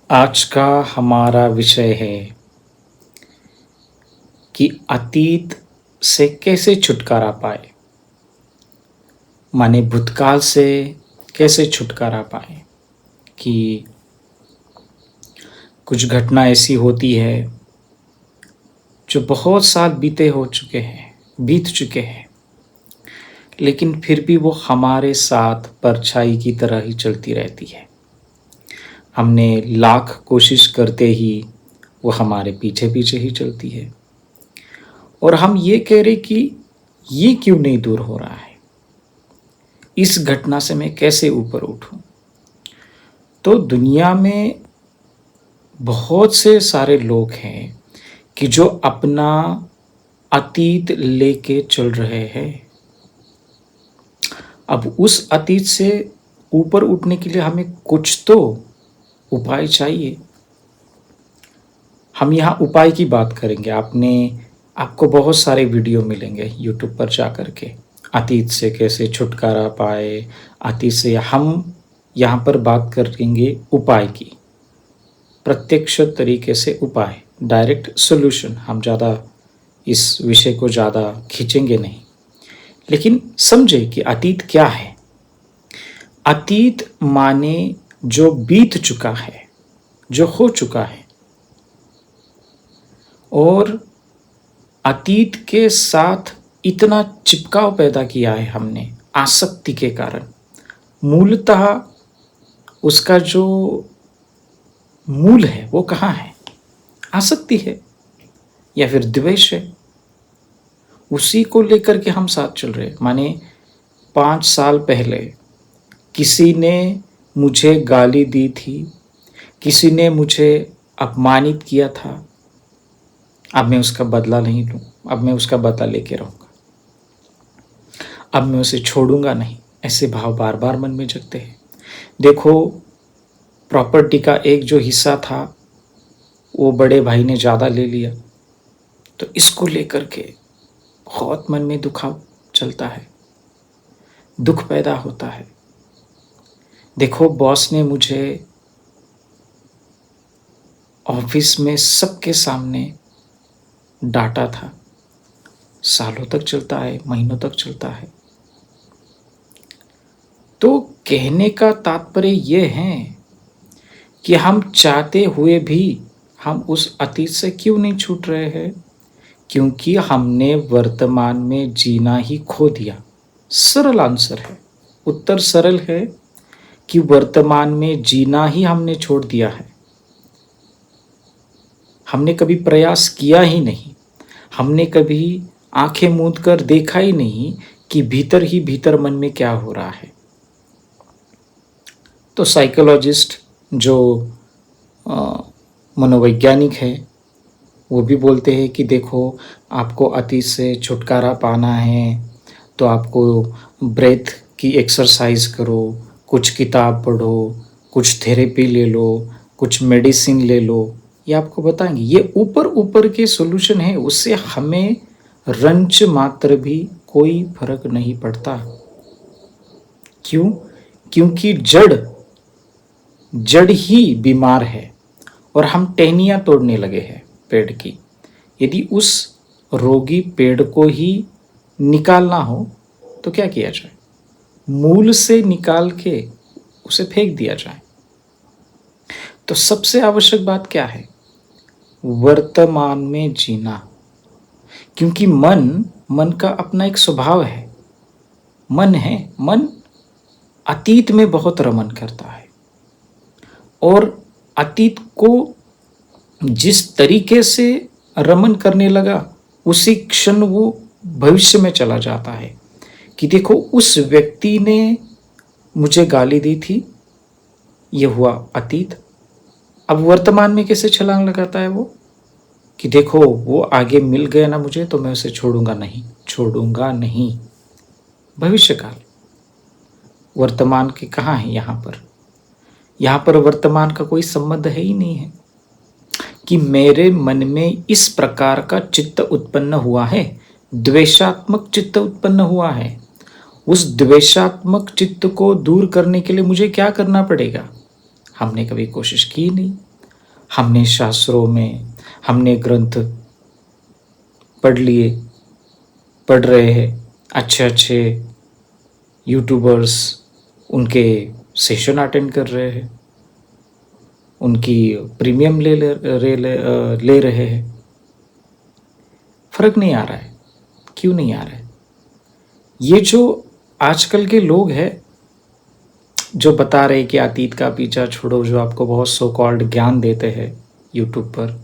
आज का हमारा विषय है कि अतीत से कैसे छुटकारा पाए, माने भूतकाल से कैसे छुटकारा पाए। कि कुछ घटना ऐसी होती है जो बहुत साल बीत चुके हैं, लेकिन फिर भी वो हमारे साथ परछाई की तरह ही चलती रहती है। हमने लाख कोशिश करते ही वो हमारे पीछे पीछे ही चलती है, और हम ये कह रहे कि ये क्यों नहीं दूर हो रहा है, इस घटना से मैं कैसे ऊपर उठूं। तो दुनिया में बहुत से सारे लोग हैं कि जो अपना अतीत लेके चल रहे हैं। अब उस अतीत से ऊपर उठने के लिए हमें कुछ तो उपाय चाहिए। हम यहाँ उपाय की बात करेंगे। आपको बहुत सारे वीडियो मिलेंगे यूट्यूब पर जा कर के, अतीत से कैसे छुटकारा पाए। अतीत से हम यहाँ पर बात करेंगे उपाय की, प्रत्यक्ष तरीके से उपाय, डायरेक्ट सॉल्यूशन। हम ज़्यादा इस विषय को ज़्यादा खींचेंगे नहीं, लेकिन समझे कि अतीत क्या है। अतीत माने जो बीत चुका है, जो हो चुका है, और अतीत के साथ इतना चिपकाव पैदा किया है हमने आसक्ति के कारण। मूलतः उसका जो मूल है वो कहाँ है? आसक्ति है या फिर द्वेष है। उसी को लेकर के हम साथ चल रहे। माने 5 साल पहले किसी ने मुझे गाली दी थी, किसी ने मुझे अपमानित किया था। अब मैं उसका बदला नहीं लूँ, अब मैं उसका बदला लेके रहूँगा, अब मैं उसे छोड़ूंगा नहीं। ऐसे भाव बार बार मन में जगते हैं। देखो, प्रॉपर्टी का एक जो हिस्सा था वो बड़े भाई ने ज़्यादा ले लिया, तो इसको लेकर के बहुत मन में दुखाव चलता है, दुख पैदा होता है। देखो, बॉस ने मुझे ऑफिस में सबके सामने डांटा था। सालों तक चलता है, महीनों तक चलता है। तो कहने का तात्पर्य ये है कि हम चाहते हुए भी हम उस अतीत से क्यों नहीं छूट रहे हैं? क्योंकि हमने वर्तमान में जीना ही खो दिया। सरल आंसर है, उत्तर सरल है कि वर्तमान में जीना ही हमने छोड़ दिया है। हमने कभी प्रयास किया ही नहीं, हमने कभी आंखें मूंद कर देखा ही नहीं कि भीतर ही भीतर मन में क्या हो रहा है। तो साइकोलॉजिस्ट जो मनोवैज्ञानिक है वो भी बोलते हैं कि देखो, आपको अतीत से छुटकारा पाना है तो आपको ब्रेथ की एक्सरसाइज करो, कुछ किताब पढ़ो, कुछ थेरेपी ले लो, कुछ मेडिसिन ले लो। ये आपको बताएंगे। ये ऊपर ऊपर के सॉल्यूशन है, उससे हमें रंच मात्र भी कोई फर्क नहीं पड़ता। क्यों? क्योंकि जड़ ही बीमार है और हम टहनियाँ तोड़ने लगे हैं पेड़ की। यदि उस रोगी पेड़ को ही निकालना हो तो क्या किया जाए? मूल से निकाल के उसे फेंक दिया जाए। तो सबसे आवश्यक बात क्या है? वर्तमान में जीना। क्योंकि मन का अपना एक स्वभाव है। मन अतीत में बहुत रमन करता है, और अतीत को जिस तरीके से रमन करने लगा उसी क्षण वो भविष्य में चला जाता है कि देखो, उस व्यक्ति ने मुझे गाली दी थी, ये हुआ अतीत। अब वर्तमान में कैसे छलांग लगाता है वो कि देखो, वो आगे मिल गया ना मुझे, तो मैं उसे छोड़ूंगा नहीं। भविष्यकाल। वर्तमान के कहाँ है? यहाँ पर वर्तमान का कोई संबंध है ही नहीं है कि मेरे मन में इस प्रकार का चित्त उत्पन्न हुआ है, द्वेषात्मक चित्त उत्पन्न हुआ है। उस द्वेषात्मक चित्त को दूर करने के लिए मुझे क्या करना पड़ेगा? हमने कभी कोशिश की नहीं। हमने शास्त्रों में, हमने ग्रंथ पढ़ लिए, पढ़ रहे हैं, अच्छे अच्छे यूट्यूबर्स उनके सेशन अटेंड कर रहे हैं, उनकी प्रीमियम ले रहे हैं। फर्क नहीं आ रहा है। क्यों नहीं आ रहा है? ये जो आजकल के लोग हैं जो बता रहे कि अतीत का पीछा छोड़ो, जो आपको बहुत सो कॉल्ड ज्ञान देते हैं यूट्यूब पर,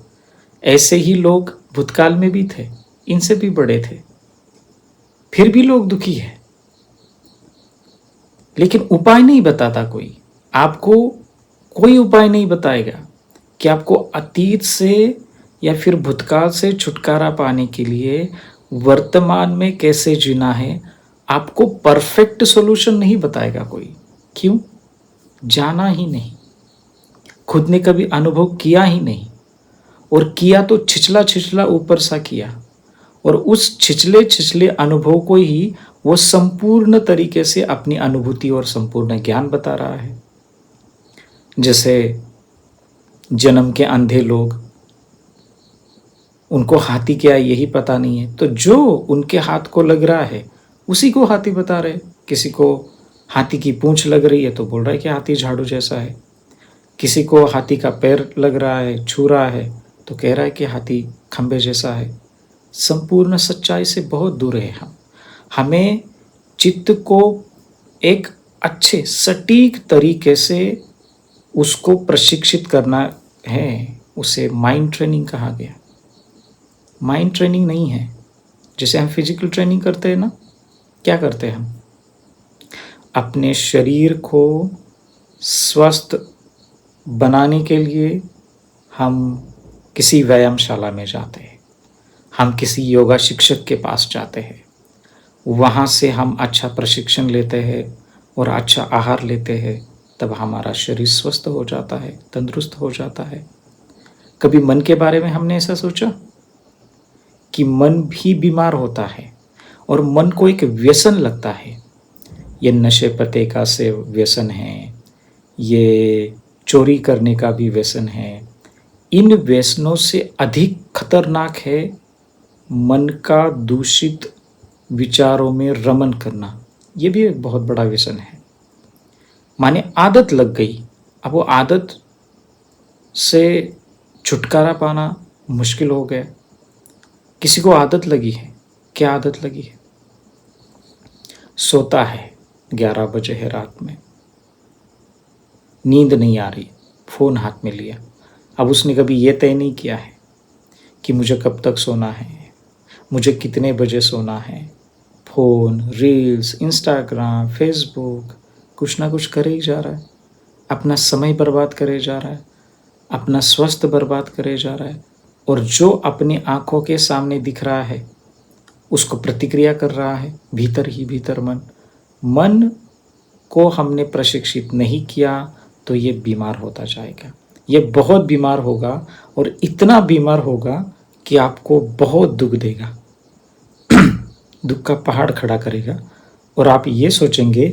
ऐसे ही लोग भूतकाल में भी थे, इनसे भी बड़े थे, फिर भी लोग दुखी है। लेकिन उपाय नहीं बताता कोई, आपको कोई उपाय नहीं बताएगा कि आपको अतीत से या फिर भूतकाल से छुटकारा पाने के लिए वर्तमान में कैसे जीना है। आपको परफेक्ट सॉल्यूशन नहीं बताएगा कोई। क्यों? जाना ही नहीं, खुद ने कभी अनुभव किया ही नहीं, और किया तो छिछला छिछला ऊपर सा किया, और उस छिछले छिछले अनुभव को ही वो संपूर्ण तरीके से अपनी अनुभूति और संपूर्ण ज्ञान बता रहा है। जैसे जन्म के अंधे लोग, उनको हाथी क्या है यही पता नहीं है, तो जो उनके हाथ को लग रहा है उसी को हाथी बता रहे। किसी को हाथी की पूंछ लग रही है तो बोल रहा है कि हाथी झाड़ू जैसा है, किसी को हाथी का पैर लग रहा है, छू रहा है, तो कह रहा है कि हाथी खंबे जैसा है। संपूर्ण सच्चाई से बहुत दूर है हम। हमें चित्त को एक अच्छे सटीक तरीके से उसको प्रशिक्षित करना है। उसे माइंड ट्रेनिंग कहा गया। माइंड ट्रेनिंग नहीं है। जैसे हम फिजिकल ट्रेनिंग करते हैं ना, क्या करते हैं हम? अपने शरीर को स्वस्थ बनाने के लिए हम किसी व्यायामशाला में जाते हैं, हम किसी योगा शिक्षक के पास जाते हैं, वहाँ से हम अच्छा प्रशिक्षण लेते हैं और अच्छा आहार लेते हैं, तब हमारा शरीर स्वस्थ हो जाता है, तंदुरुस्त हो जाता है। कभी मन के बारे में हमने ऐसा सोचा कि मन भी बीमार होता है और मन को एक व्यसन लगता है। ये नशे पते का से व्यसन है, ये चोरी करने का भी व्यसन है। इन व्यसनों से अधिक खतरनाक है मन का दूषित विचारों में रमन करना। ये भी एक बहुत बड़ा व्यसन है। माने आदत लग गई, अब वो आदत से छुटकारा पाना मुश्किल हो गया। किसी को आदत लगी है, क्या आदत लगी है? सोता है, 11 बजे है रात में, नींद नहीं आ रही, फ़ोन हाथ में लिया। अब उसने कभी ये तय नहीं किया है कि मुझे कब तक सोना है, मुझे कितने बजे सोना है। फ़ोन, रील्स, इंस्टाग्राम, फेसबुक, कुछ ना कुछ करे ही जा रहा है। अपना समय बर्बाद करे जा रहा है, अपना स्वास्थ्य बर्बाद करे जा रहा है, और जो अपनी आँखों के सामने दिख रहा है उसको प्रतिक्रिया कर रहा है भीतर ही भीतर मन को हमने प्रशिक्षित नहीं किया तो ये बीमार होता जाएगा। ये बहुत बीमार होगा, और इतना बीमार होगा कि आपको बहुत दुख देगा, दुख का पहाड़ खड़ा करेगा, और आप ये सोचेंगे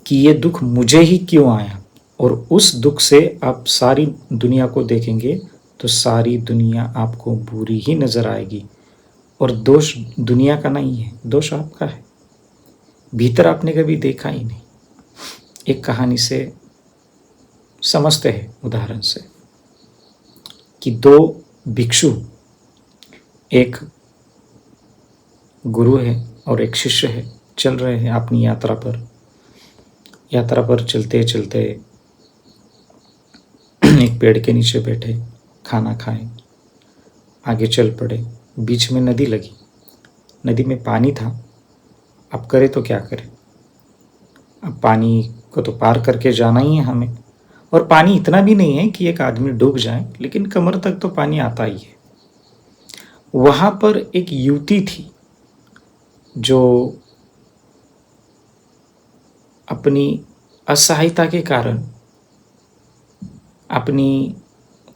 कि ये दुख मुझे ही क्यों आया। और उस दुख से आप सारी दुनिया को देखेंगे तो सारी दुनिया आपको बुरी ही नजर आएगी, और दोष दुनिया का नहीं है, दोष आपका है। भीतर आपने कभी देखा ही नहीं। एक कहानी से समझते हैं, उदाहरण से, कि 2 भिक्षु, एक गुरु है और एक शिष्य है, चल रहे हैं अपनी यात्रा पर चलते चलते एक पेड़ के नीचे बैठे, खाना खाएं, आगे चल पड़े। बीच में नदी लगी, नदी में पानी था। अब करे तो क्या करें? अब पानी को तो पार करके जाना ही है हमें, और पानी इतना भी नहीं है कि एक आदमी डूब जाए, लेकिन कमर तक तो पानी आता ही है। वहाँ पर एक युवती थी जो अपनी असहायता के कारण, अपनी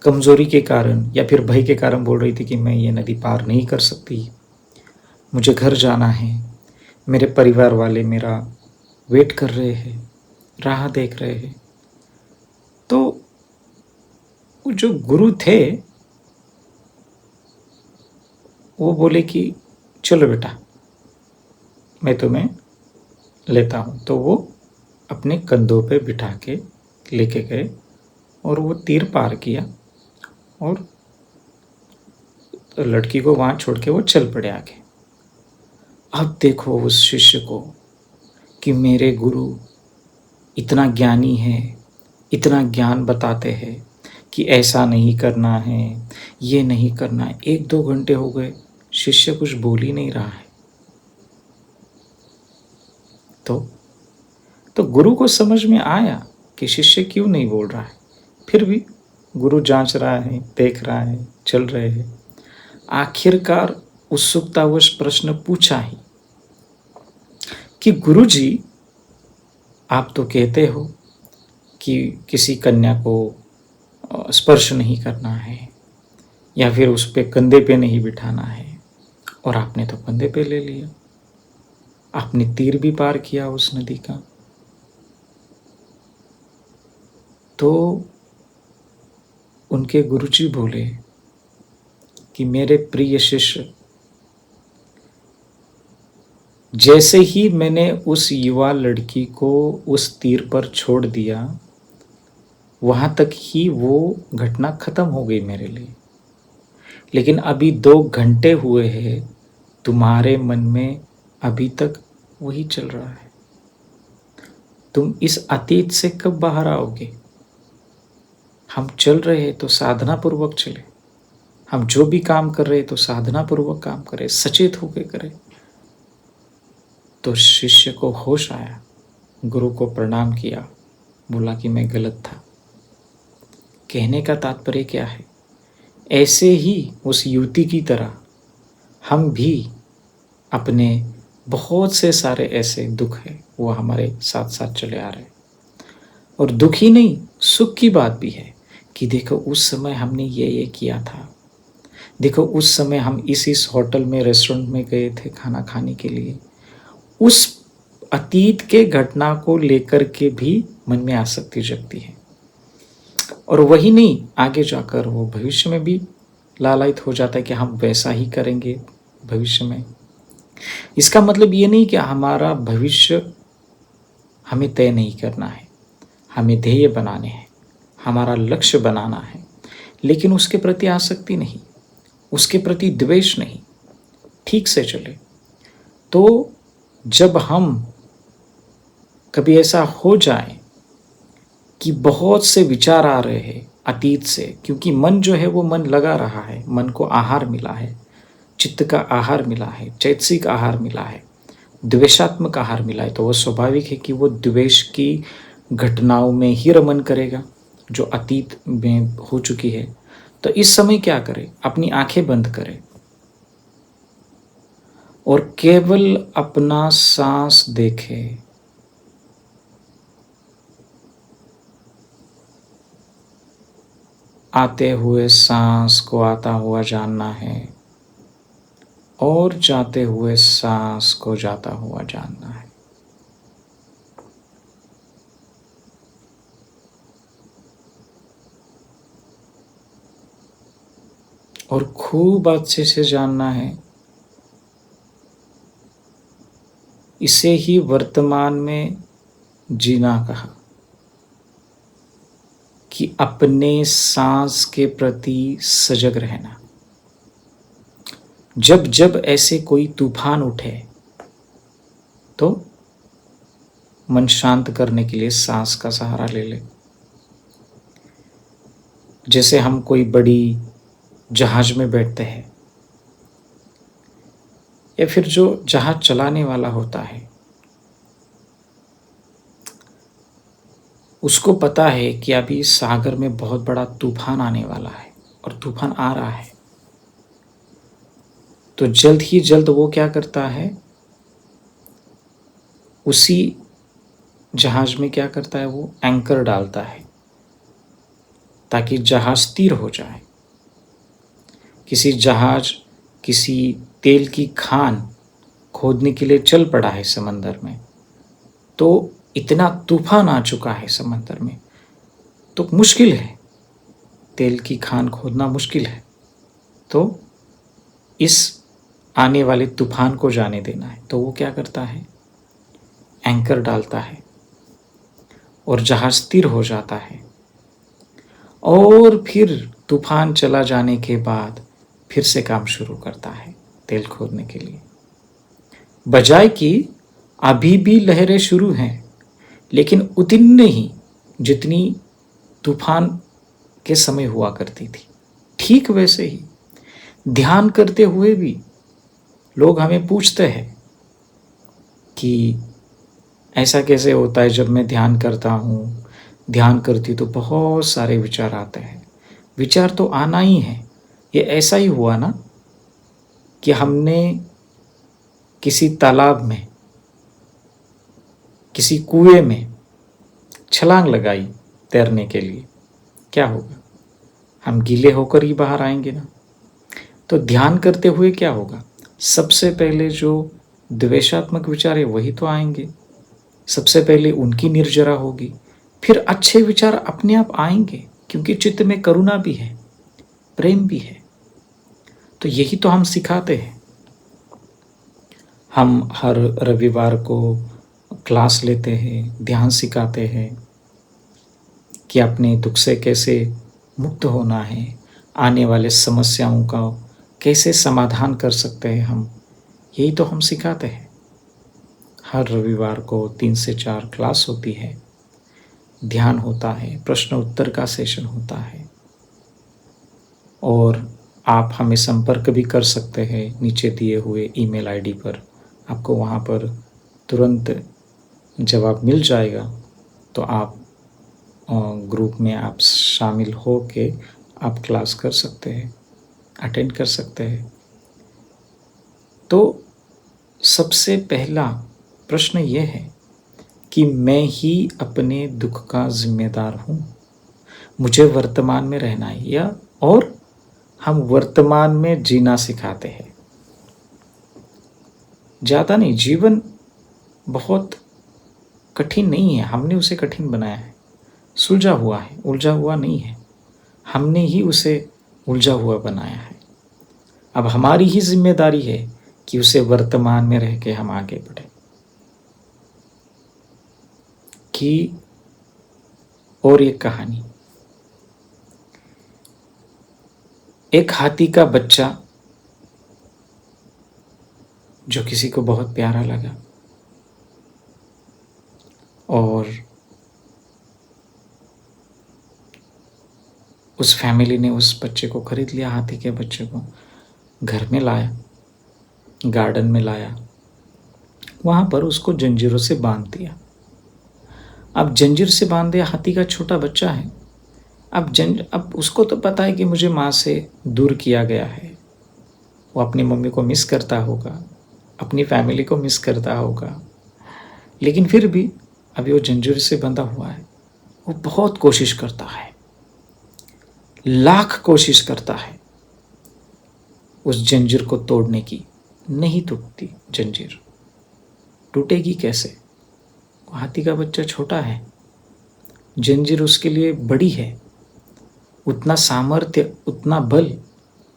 कमज़ोरी के कारण या फिर भय के कारण बोल रही थी कि मैं ये नदी पार नहीं कर सकती, मुझे घर जाना है, मेरे परिवार वाले मेरा वेट कर रहे हैं, राह देख रहे हैं। तो वो जो गुरु थे वो बोले कि चलो बेटा मैं तुम्हें लेता हूँ। तो वो अपने कंधों पे बिठा के लेके गए और वो तीर पार किया और लड़की को वहाँ छोड़ के वो चल पड़े आगे। अब देखो उस शिष्य को कि मेरे गुरु इतना ज्ञानी है, इतना ज्ञान बताते हैं कि ऐसा नहीं करना है, ये नहीं करना है। 1-2 घंटे हो गए, शिष्य कुछ बोल ही नहीं रहा है। तो गुरु को समझ में आया कि शिष्य क्यों नहीं बोल रहा है। फिर भी गुरु जांच रहा है, देख रहा है, चल रहे हैं। आखिरकार उत्सुकतावश प्रश्न पूछा ही कि गुरुजी, आप तो कहते हो कि किसी कन्या को स्पर्श नहीं करना है या फिर उस पे कंधे पे नहीं बिठाना है, और आपने तो कंधे पे ले लिया, आपने तीर भी पार किया उस नदी का। तो उनके गुरुजी बोले कि मेरे प्रिय शिष्य, जैसे ही मैंने उस युवा लड़की को उस तीर पर छोड़ दिया, वहां तक ही वो घटना खत्म हो गई मेरे लिए। लेकिन अभी 2 घंटे हुए हैं, तुम्हारे मन में अभी तक वही चल रहा है। तुम इस अतीत से कब बाहर आओगे? हम चल रहे हैं तो साधना पूर्वक चले, हम जो भी काम कर रहे हैं तो साधना पूर्वक काम करें, सचेत होकर करें। तो शिष्य को होश आया, गुरु को प्रणाम किया, बोला कि मैं गलत था। कहने का तात्पर्य क्या है? ऐसे ही उस युवती की तरह हम भी अपने बहुत से सारे ऐसे दुख हैं, वो हमारे साथ साथ चले आ रहे हैं। और दुख ही नहीं, सुख की बात भी है कि देखो उस समय हमने ये किया था, देखो उस समय हम इस होटल में, रेस्टोरेंट में गए थे खाना खाने के लिए। उस अतीत के घटना को लेकर के भी मन में आसक्ति जगती है। और वही नहीं, आगे जाकर वो भविष्य में भी लालायित हो जाता है कि हम वैसा ही करेंगे भविष्य में। इसका मतलब ये नहीं कि हमारा भविष्य हमें तय नहीं करना है, हमें ध्येय बनाने हैं, हमारा लक्ष्य बनाना है, लेकिन उसके प्रति आसक्ति नहीं, उसके प्रति द्वेष नहीं, ठीक से चले। तो जब हम कभी ऐसा हो जाए कि बहुत से विचार आ रहे हैं अतीत से, क्योंकि मन जो है वो मन लगा रहा है, मन को आहार मिला है, चित्त का आहार मिला है, चैतसिक आहार मिला है, द्वेषात्मक आहार मिला है, तो वो स्वाभाविक है कि वो द्वेष की घटनाओं में ही रमन करेगा जो अतीत में हो चुकी है। तो इस समय क्या करे? अपनी आंखें बंद करे और केवल अपना सांस देखे। आते हुए सांस को आता हुआ जानना है और जाते हुए सांस को जाता हुआ जानना है। और खूब अच्छे से जानना है। इसे ही वर्तमान में जीना कहा कि अपने सांस के प्रति सजग रहना। जब जब ऐसे कोई तूफान उठे तो मन शांत करने के लिए सांस का सहारा ले ले। जैसे हम कोई बड़ी जहाज में बैठते हैं या फिर जो जहाज चलाने वाला होता है उसको पता है कि अभी सागर में बहुत बड़ा तूफान आने वाला है और तूफान आ रहा है, तो जल्द ही जल्द वो क्या करता है, उसी जहाज में क्या करता है, वो एंकर डालता है ताकि जहाज स्थिर हो जाए। किसी जहाज किसी तेल की खान खोदने के लिए चल पड़ा है समंदर में, तो इतना तूफान आ चुका है समंदर में, तो मुश्किल है तेल की खान खोदना मुश्किल है, तो इस आने वाले तूफान को जाने देना है। तो वो क्या करता है, एंकर डालता है और जहाज स्थिर हो जाता है, और फिर तूफान चला जाने के बाद फिर से काम शुरू करता है तेल खोदने के लिए। बजाय कि अभी भी लहरें शुरू हैं, लेकिन उतनी नहीं जितनी तूफान के समय हुआ करती थी। ठीक वैसे ही ध्यान करते हुए भी लोग हमें पूछते हैं कि ऐसा कैसे होता है, जब मैं ध्यान करता हूँ, ध्यान करती तो बहुत सारे विचार आते हैं। विचार तो आना ही है। ये ऐसा ही हुआ ना कि हमने किसी तालाब में, किसी कुएं में छलांग लगाई तैरने के लिए, क्या होगा, हम गीले होकर ही बाहर आएंगे ना। तो ध्यान करते हुए क्या होगा, सबसे पहले जो द्वेषात्मक विचार है वही तो आएंगे, सबसे पहले उनकी निर्जरा होगी, फिर अच्छे विचार अपने आप आएंगे, क्योंकि चित्त में करुणा भी है, प्रेम भी है। तो यही तो हम सिखाते हैं। हम हर रविवार को क्लास लेते हैं, ध्यान सिखाते हैं कि अपने दुख से कैसे मुक्त होना है, आने वाले समस्याओं का कैसे समाधान कर सकते हैं हम, यही तो हम सिखाते हैं। हर रविवार को 3 से 4 क्लास होती है, ध्यान होता है, प्रश्न उत्तर का सेशन होता है, और आप हमें संपर्क भी कर सकते हैं नीचे दिए हुए ईमेल आईडी पर। आपको वहाँ पर तुरंत जवाब मिल जाएगा, तो आप ग्रुप में आप शामिल हो के आप क्लास कर सकते हैं, अटेंड कर सकते हैं। तो सबसे पहला प्रश्न ये है कि मैं ही अपने दुख का जिम्मेदार हूँ, मुझे वर्तमान में रहना है, या और हम वर्तमान में जीना सिखाते हैं। ज़्यादा नहीं, जीवन बहुत कठिन नहीं है, हमने उसे कठिन बनाया है, सुलझा हुआ है, उलझा हुआ नहीं है, हमने ही उसे उलझा हुआ बनाया है। अब हमारी ही जिम्मेदारी है कि उसे वर्तमान में रह के हम आगे बढ़े। कि और एक कहानी, एक हाथी का बच्चा जो किसी को बहुत प्यारा लगा, और उस फैमिली ने उस बच्चे को खरीद लिया, हाथी के बच्चे को घर में लाया, गार्डन में लाया, वहाँ पर उसको जंजीरों से बांध दिया। अब जंजीर से बांध दिया, हाथी का छोटा बच्चा है, अब उसको तो पता है कि मुझे माँ से दूर किया गया है, वो अपनी मम्मी को मिस करता होगा, अपनी फैमिली को मिस करता होगा, लेकिन फिर भी अभी वो जंजीर से बंधा हुआ है। वो बहुत कोशिश करता है, लाख कोशिश करता है उस जंजीर को तोड़ने की, नहीं टूटती जंजीर। टूटेगी कैसे, हाथी का बच्चा छोटा है, जंजीर उसके लिए बड़ी है, उतना सामर्थ्य, उतना बल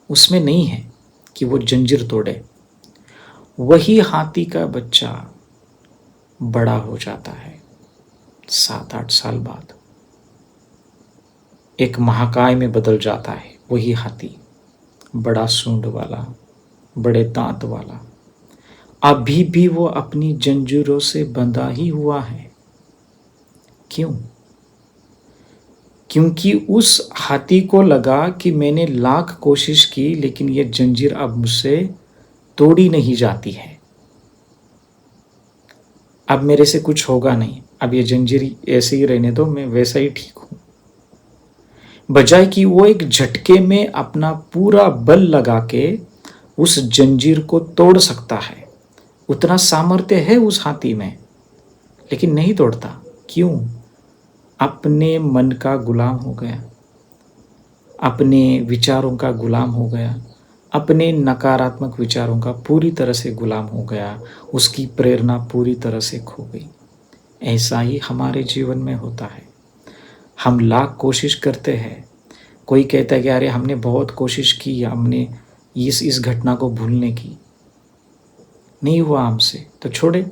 उसमें नहीं है कि वो जंजीर तोड़े। वही हाथी का बच्चा बड़ा हो जाता है 7-8 साल बाद, एक महाकाय में बदल जाता है। वही हाथी, बड़ा सूंड वाला, बड़े दांत वाला, अभी भी वो अपनी जंजीरों से बंधा ही हुआ है। क्यों? क्योंकि उस हाथी को लगा कि मैंने लाख कोशिश की, लेकिन ये जंजीर अब मुझसे तोड़ी नहीं जाती है, अब मेरे से कुछ होगा नहीं, अब ये जंजीर ऐसे ही रहने दो, मैं वैसा ही ठीक हूं। बजाय कि वो एक झटके में अपना पूरा बल लगा के उस जंजीर को तोड़ सकता है, उतना सामर्थ्य है उस हाथी में, लेकिन नहीं तोड़ता। क्यों? अपने मन का गुलाम हो गया, अपने विचारों का गुलाम हो गया, अपने नकारात्मक विचारों का पूरी तरह से गुलाम हो गया, उसकी प्रेरणा पूरी तरह से खो गई। ऐसा ही हमारे जीवन में होता है। हम लाख कोशिश करते हैं, कोई कहता है कि अरे हमने बहुत कोशिश की, हमने इस घटना को भूलने की, नहीं हुआ हमसे, तो छोड़े।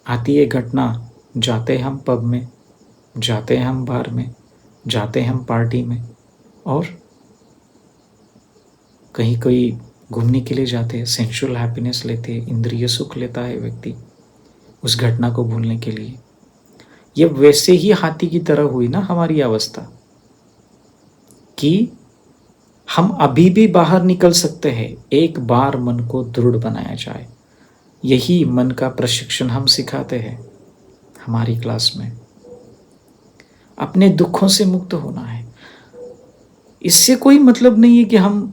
आती है घटना, जाते हैं हम पब में, जाते हैं हम बार में, जाते हैं हम पार्टी में, और कहीं कोई घूमने के लिए जाते हैं, सेंशुअल हैप्पीनेस लेते हैं, इंद्रिय सुख लेता है व्यक्ति उस घटना को भूलने के लिए। ये वैसे ही हाथी की तरह हुई ना हमारी अवस्था, कि हम अभी भी बाहर निकल सकते हैं, एक बार मन को दृढ़ बनाया जाए। यही मन का प्रशिक्षण हम सिखाते हैं हमारी क्लास में। अपने दुखों से मुक्त होना है। इससे कोई मतलब नहीं है कि हम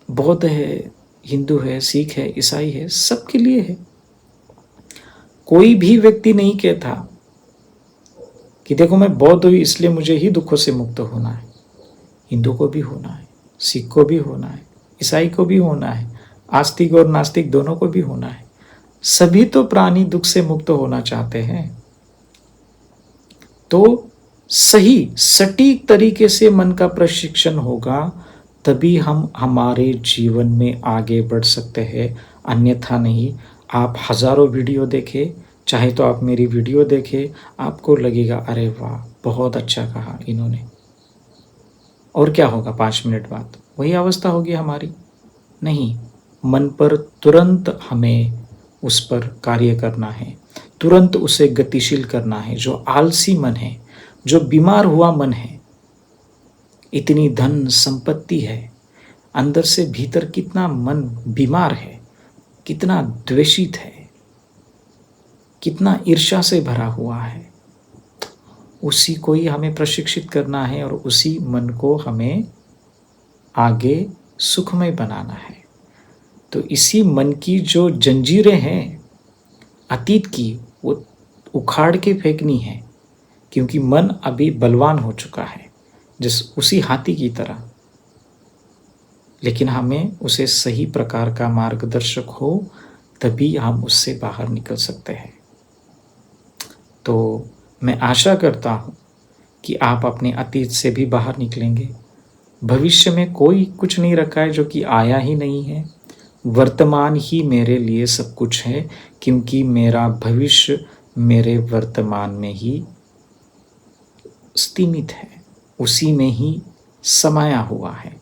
बौद्ध है, हिंदू है, सिख है, ईसाई है, सबके लिए है। कोई भी व्यक्ति नहीं कहता कि देखो मैं बौद्ध हूँ इसलिए मुझे ही दुखों से मुक्त होना है। हिंदू को भी होना है, सिख को भी होना है, ईसाई को भी होना है, आस्तिक और नास्तिक दोनों को भी होना है। सभी तो प्राणी दुख से मुक्त होना चाहते हैं। तो सही सटीक तरीके से मन का प्रशिक्षण होगा, तभी हम हमारे जीवन में आगे बढ़ सकते हैं, अन्यथा नहीं। आप हजारों वीडियो देखें, चाहे तो आप मेरी वीडियो देखें, आपको लगेगा अरे वाह बहुत अच्छा कहा इन्होंने, और क्या होगा 5 मिनट बाद वही अवस्था होगी हमारी। नहीं, मन पर तुरंत हमें उस पर कार्य करना है, तुरंत उसे गतिशील करना है। जो आलसी मन है, जो बीमार हुआ मन है, इतनी धन संपत्ति है, अंदर से भीतर कितना मन बीमार है, कितना द्वेषित है, कितना ईर्ष्या से भरा हुआ है, उसी को ही हमें प्रशिक्षित करना है और उसी मन को हमें आगे सुखमय बनाना है। तो इसी मन की जो जंजीरें हैं अतीत की, वो उखाड़ के फेंकनी है, क्योंकि मन अभी बलवान हो चुका है, जिस उसी हाथी की तरह। लेकिन हमें उसे सही प्रकार का मार्गदर्शक हो, तभी हम उससे बाहर निकल सकते हैं। तो मैं आशा करता हूँ कि आप अपने अतीत से भी बाहर निकलेंगे। भविष्य में कोई कुछ नहीं रखा है जो कि आया ही नहीं है। वर्तमान ही मेरे लिए सब कुछ है, क्योंकि मेरा भविष्य मेरे वर्तमान में ही स्थिमित है, उसी में ही समाया हुआ है।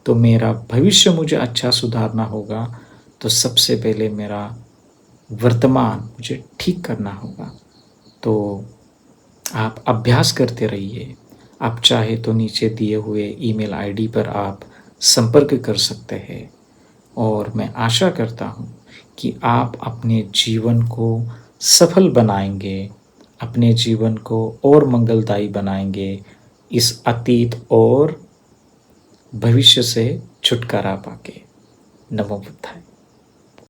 तो मेरा भविष्य मुझे अच्छा सुधारना होगा, तो सबसे पहले मेरा वर्तमान मुझे ठीक करना होगा। तो आप अभ्यास करते रहिए। आप चाहे तो नीचे दिए हुए ईमेल आईडी पर आप संपर्क कर सकते हैं, और मैं आशा करता हूँ कि आप अपने जीवन को सफल बनाएंगे, अपने जीवन को और मंगलदायी बनाएंगे, इस अतीत और भविष्य से छुटकारा पाके। नमो बुद्धाय।